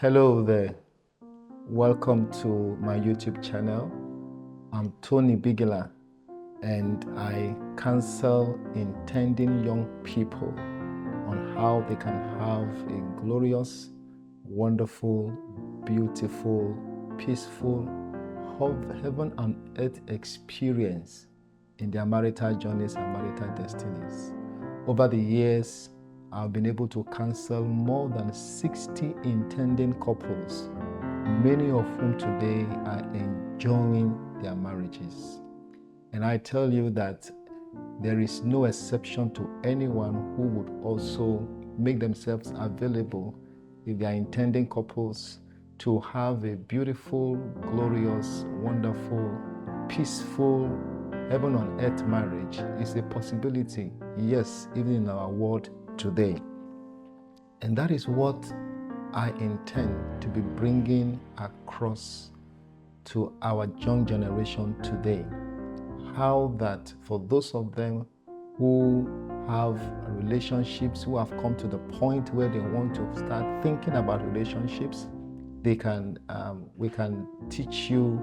Hello there. Welcome to my YouTube channel. I'm Tony Bigila, and I counsel intending young people on how they can have a glorious, wonderful, beautiful, peaceful, heaven and earth experience in their marital journeys and marital destinies. Over the years, I've been able to counsel more than 60 intending couples, many of whom today are enjoying their marriages. And I tell you that there is no exception to anyone who would also make themselves available if they are intending couples to have a beautiful, glorious, wonderful, peaceful, heaven on earth marriage. Is a possibility, yes, even in our world today. And that is what I intend to be bringing across to our young generation today. How that for those of them who have relationships, who have come to the point where they want to start thinking about relationships, we can teach you,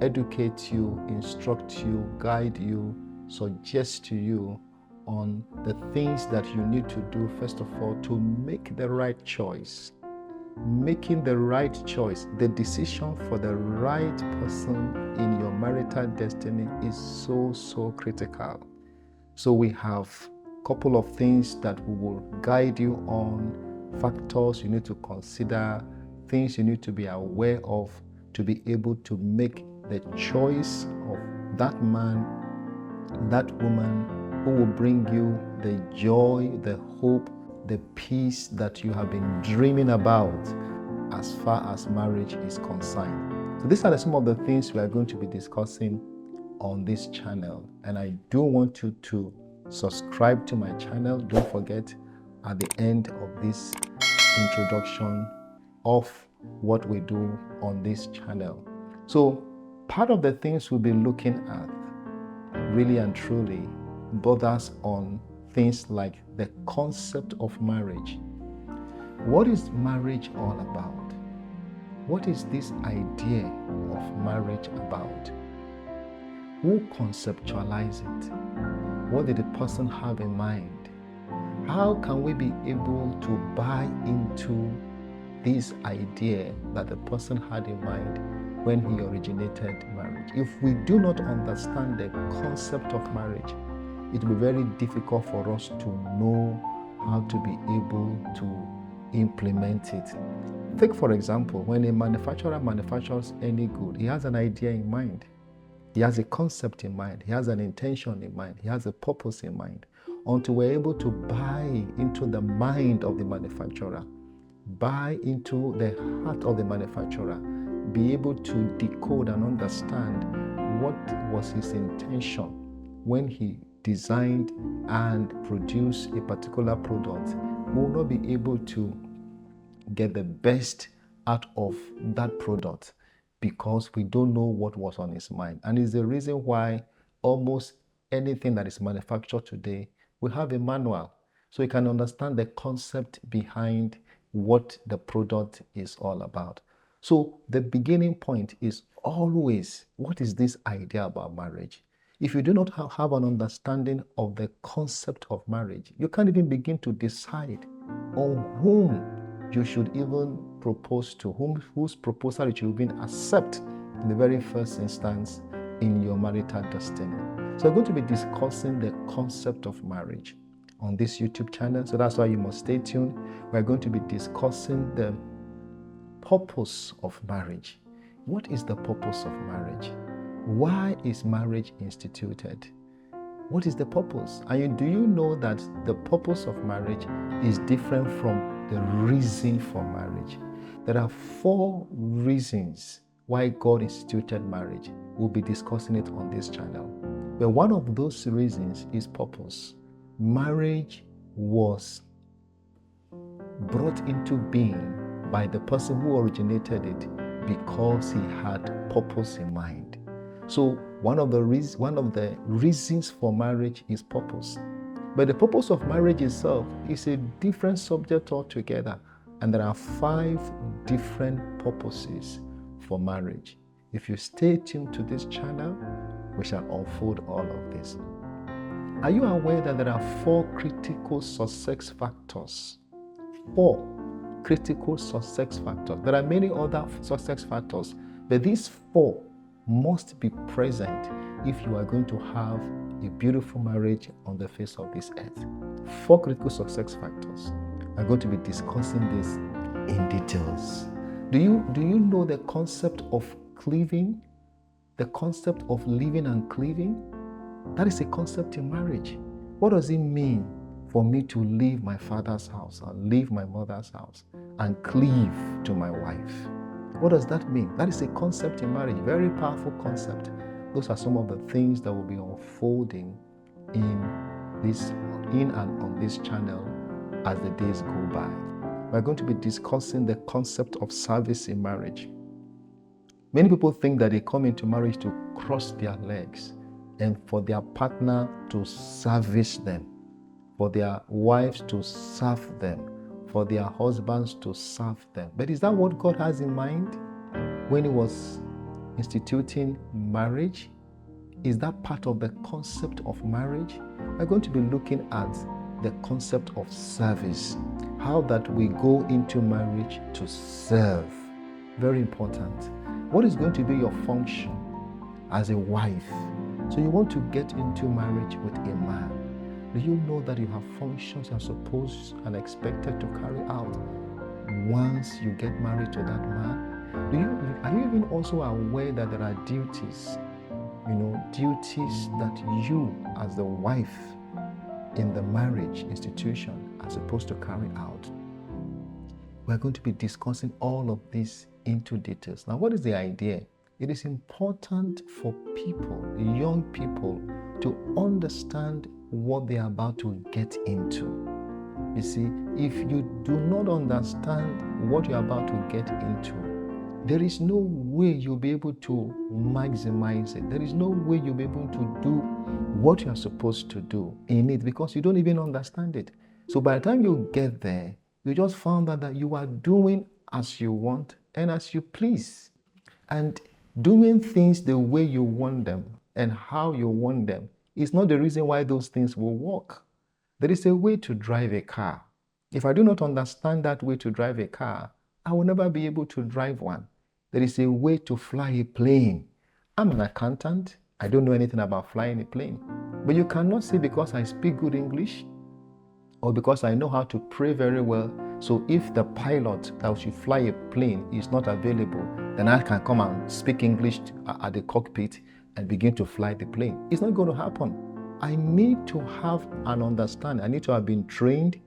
educate you, instruct you, guide you, suggest to you on the things that you need to do, first of all, to make the right choice. Making the right choice, the decision for the right person in your marital destiny is so critical. So we have a couple of things that we will guide you on, factors you need to consider, things you need to be aware of to be able to make the choice of that man, that woman, who will bring you the joy, the hope, the peace that you have been dreaming about as far as marriage is concerned. So these are some of the things we are going to be discussing on this channel. And I do want you to subscribe to my channel. Don't forget, at the end of this introduction of what we do on this channel. So part of the things we'll be looking at really and truly borders on things like the concept of marriage. What is marriage all about? What is this idea of marriage about? Who conceptualized it? What did the person have in mind? How can we be able to buy into this idea that the person had in mind when he originated marriage? If we do not understand the concept of marriage, it will be very difficult for us to know how to be able to implement it. Take, for example, when a manufacturer manufactures any good, he has an idea in mind. He has a concept in mind. He has an intention in mind. He has a purpose in mind. Until we're able to buy into the mind of the manufacturer, buy into the heart of the manufacturer, be able to decode and understand what was his intention when he designed and produced a particular product, we will not be able to get the best out of that product because we don't know what was on his mind. And it's the reason why almost anything that is manufactured today, we have a manual, so you can understand the concept behind what the product is all about. So the beginning point is always, what is this idea about marriage? If you do not have an understanding of the concept of marriage, you can't even begin to decide on whom you should even propose to, whose proposal you should even accept in the very first instance in your marital destiny. So we're going to be discussing the concept of marriage on this YouTube channel. So that's why you must stay tuned. We're going to be discussing the purpose of marriage. What is the purpose of marriage? Why is marriage instituted? What is the purpose? And do you know that the purpose of marriage is different from the reason for marriage? There are 4 reasons why God instituted marriage. We'll be discussing it on this channel. But one of those reasons is purpose. Marriage was brought into being by the person who originated it because he had purpose in mind. So one of the reasons for marriage is purpose. But the purpose of marriage itself is a different subject altogether. And there are 5 different purposes for marriage. If you stay tuned to this channel, we shall unfold all of this. Are you aware that there are 4 critical success factors? 4 critical success factors. There are many other success factors, but these 4 must be present if you are going to have a beautiful marriage on the face of this earth. 4 critical success factors. I'm going to be discussing this in details. Do you know the concept of cleaving? The concept of living and cleaving? That is a concept in marriage. What does it mean for me to leave my father's house and leave my mother's house and cleave to my wife? What does that mean? That is a concept in marriage, very powerful concept. Those are some of the things that will be unfolding in and on this channel as the days go by. We're going to be discussing the concept of service in marriage. Many people think that they come into marriage to cross their legs and for their partner to service them, for their wives to serve them, for their husbands to serve them. But is that what God has in mind when He was instituting marriage? Is that part of the concept of marriage? We're going to be looking at the concept of service, how that we go into marriage to serve. Very important. What is going to be your function as a wife? So you want to get into marriage with a man. Do you know that you have functions you're supposed and expected to carry out once you get married to that man? Are you even also aware that there are duties, duties that you as the wife in the marriage institution are supposed to carry out? We're going to be discussing all of this into details. Now, what is the idea? It is important for people, young people, to understand what they are about to get into. You see, if you do not understand what you're about to get into, there is no way you'll be able to maximize it. There is no way you'll be able to do what you're supposed to do in it because you don't even understand it. So by the time you get there, you just found out that you are doing as you want and as you please. And doing things the way you want them and how you want them is not the reason why those things will work. There is a way to drive a car. If I do not understand that way to drive a car, I will never be able to drive one. There is a way to fly a plane. I'm an accountant. I don't know anything about flying a plane. But you cannot say because I speak good English or because I know how to pray very well, so if the pilot that should fly a plane is not available, then I can come and speak English at the cockpit and begin to fly the plane. It's not going to happen. I need to have an understanding. I need to have been trained,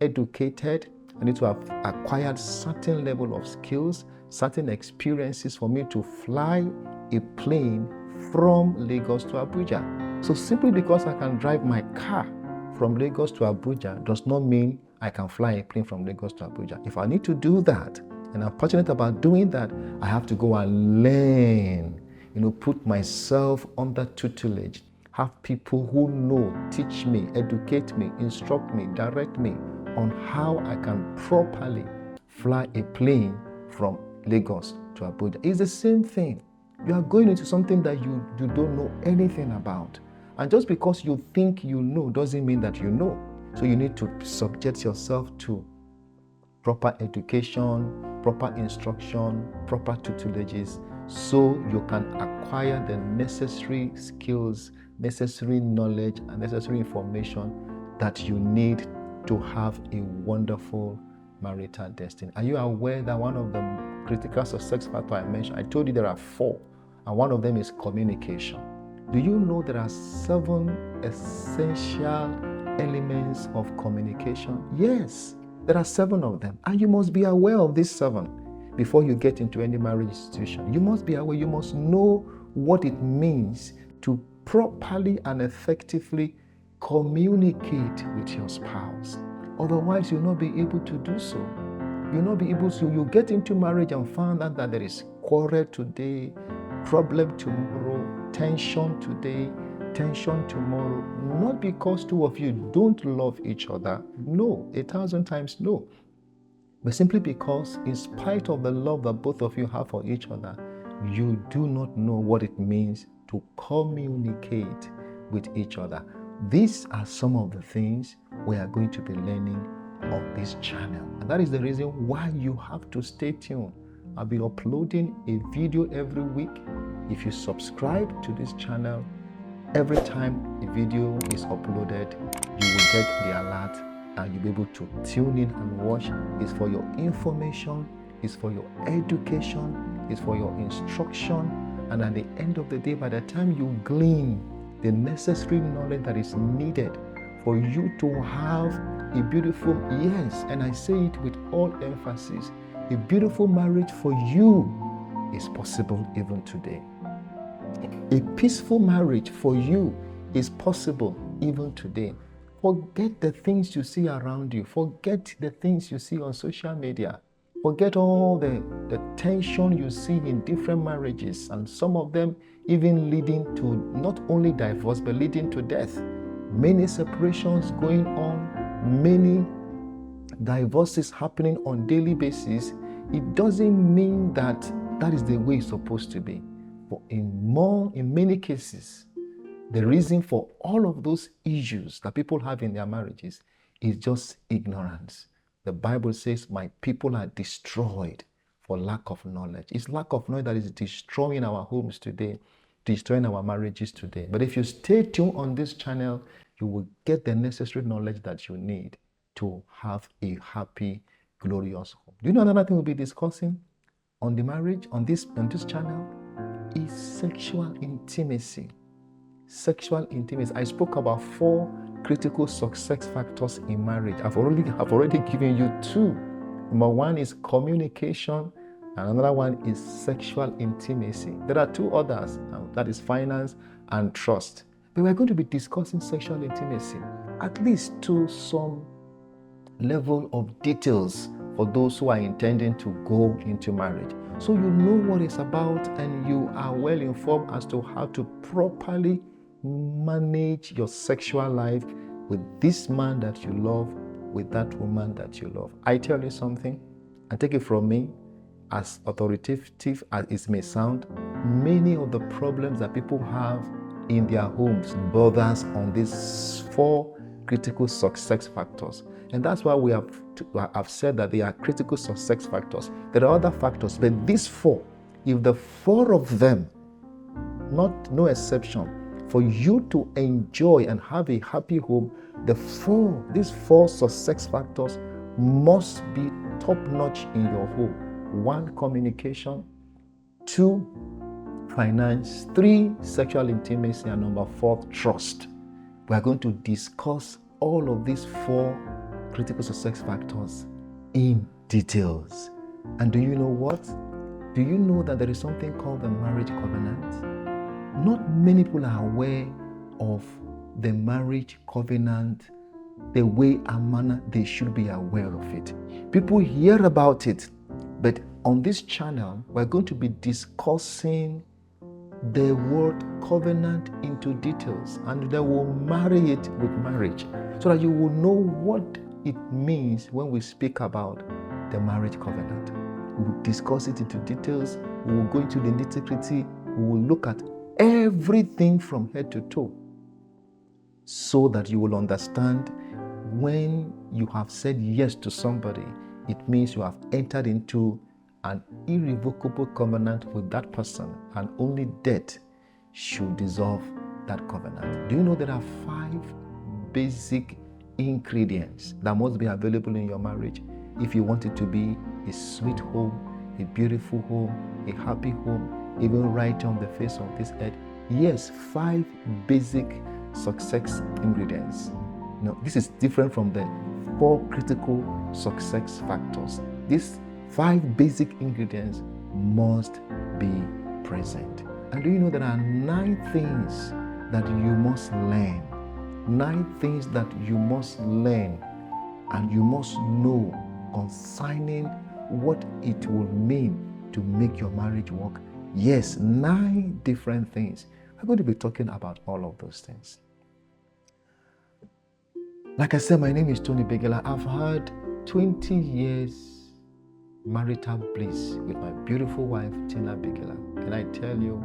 educated. I need to have acquired certain level of skills, certain experiences for me to fly a plane from Lagos to Abuja. So simply because I can drive my car from Lagos to Abuja does not mean I can fly a plane from Lagos to Abuja. If I need to do that, and I'm passionate about doing that, I have to go and learn, put myself under tutelage, have people who know, teach me, educate me, instruct me, direct me on how I can properly fly a plane from Lagos to Abuja. It's the same thing. You are going into something that you don't know anything about. And just because you think you know doesn't mean that you know. So you need to subject yourself to proper education, proper instruction, proper tutelages, so you can acquire the necessary skills, necessary knowledge, and necessary information that you need to have a wonderful marital destiny. Are you aware that one of the critical success factors I mentioned, I told you there are 4, and one of them is communication. Do you know there are 7 essential elements of communication? Yes, there are 7 of them, and you must be aware of these 7 before you get into any marriage institution. You must be aware, you must know what it means to properly and effectively communicate with your spouse. Otherwise, you'll not be able to do so. You'll not be able to, you get into marriage and find out that there is quarrel today, problem tomorrow, tension today, tension tomorrow. Not because 2 of you don't love each other. No, 1,000 times no. but simply because, in spite of the love that both of you have for each other, you do not know what it means to communicate with each other. These are some of the things we are going to be learning on this channel. And that is the reason why you have to stay tuned. I'll be uploading a video every week. If you subscribe to this channel, every time a video is uploaded, you will get the alert and you'll be able to tune in and watch. It's for your information, it's for your education, it's for your instruction. And at the end of the day, by the time you glean the necessary knowledge that is needed for you to have a beautiful, yes, and I say it with all emphasis, a beautiful marriage for you is possible even today. A peaceful marriage for you is possible even today. Forget the things you see around you. Forget the things you see on social media. Forget all the tension you see in different marriages, and some of them even leading to not only divorce, but leading to death. Many separations going on, many divorces happening on daily basis. It doesn't mean that that is the way it's supposed to be. But in many cases, the reason for all of those issues that people have in their marriages is just ignorance. The Bible says, my people are destroyed for lack of knowledge. It's lack of knowledge that is destroying our homes today, destroying our marriages today. But if you stay tuned on this channel, you will get the necessary knowledge that you need to have a happy, glorious home. Do you know another thing we'll be discussing on the marriage, on this channel, is sexual intimacy. Sexual intimacy. I spoke about 4 critical success factors in marriage. I've already given you 2. Number 1 is communication, and another one is sexual intimacy. There are 2 others, that is finance and trust. But we're going to be discussing sexual intimacy, at least to some level of details for those who are intending to go into marriage. So you know what it's about, and you are well informed as to how to properly manage your sexual life with this man that you love, with that woman that you love. I tell you something, and take it from me, as authoritative as it may sound, many of the problems that people have in their homes borders on these 4 critical success factors. And that's why I've said that they are critical success factors. There are other factors, but these 4, if the 4 of them, no exception, for you to enjoy and have a happy home, these 4 success factors must be top-notch in your home. 1, communication. 2, finance. 3, sexual intimacy. And number 4, trust. We are going to discuss all of these 4 critical success factors in details. And do you know what? Do you know that there is something called the marriage covenant? Not many people are aware of the marriage covenant, the way and manner they should be aware of it. People hear about it, but on this channel, we're going to be discussing the word covenant into details, and then we'll marry it with marriage so that you will know what it means when we speak about the marriage covenant. We will discuss it into details. We will go into the nitty-gritty. We will look at everything from head to toe so that you will understand when you have said yes to somebody, it means you have entered into an irrevocable covenant with that person, and only death should dissolve that covenant. Do you know there are 5 basic ingredients that must be available in your marriage if you want it to be a sweet home, a beautiful home, a happy home, even right on the face of this earth? Yes, 5 basic success ingredients. No, this is different from the 4 critical success factors. These 5 basic ingredients must be present. And do you know there are 9 things that you must learn? 9 things that you must learn and you must know concerning what it will mean to make your marriage work. Yes, 9 different things. We're going to be talking about all of those things. Like I said, my name is Tony Begela. I've had 20 years marital bliss with my beautiful wife, Tina Bigila. Can I tell you,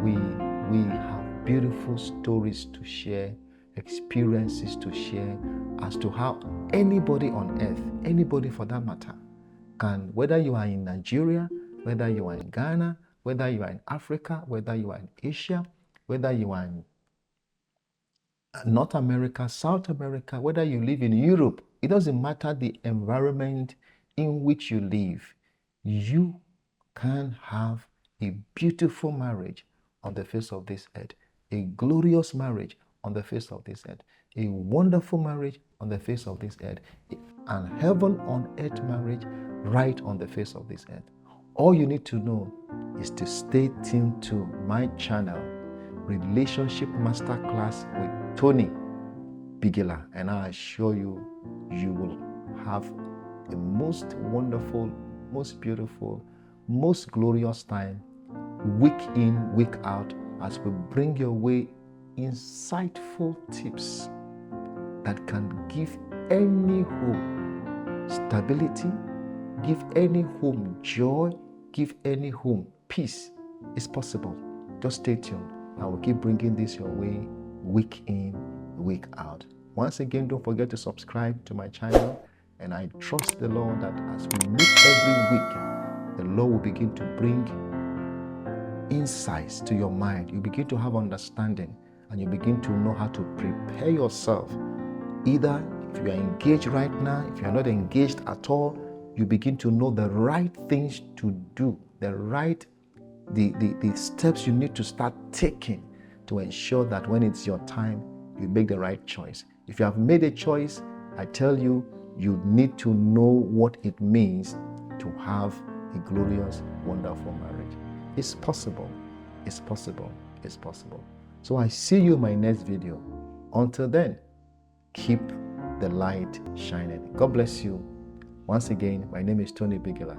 we have beautiful stories to share, experiences to share as to how anybody on earth, anybody for that matter, can, whether you are in Nigeria, whether you are in Ghana, whether you are in Africa, whether you are in Asia, whether you are in North America, South America, whether you live in Europe, it doesn't matter the environment in which you live, you can have a beautiful marriage on the face of this earth, a glorious marriage on the face of this earth, a wonderful marriage on the face of this earth, and heaven on earth marriage right on the face of this earth. All you need to know is to stay tuned to my channel, Relationship Masterclass with Tony Bigila, and I assure you, you will have a most wonderful, most beautiful, most glorious time, week in, week out, as we bring your way insightful tips that can give any home stability, give any home joy, give any home peace. It's possible. Just stay tuned. I will keep bringing this your way week in, week out. Once again, don't forget to subscribe to my channel, and I trust the Lord that as we meet every week, the Lord will begin to bring insights to your mind. You begin to have understanding, and you begin to know how to prepare yourself. Either if you are engaged right now, if you are not engaged at all, you begin to know the right things to do, the steps you need to start taking to ensure that when it's your time, you make the right choice. If you have made a choice, I tell you, you need to know what it means to have a glorious, wonderful marriage. It's possible. It's possible. It's possible. So I see you in my next video. Until then, keep the light shining. God bless you. Once again, my name is Tony Bigila.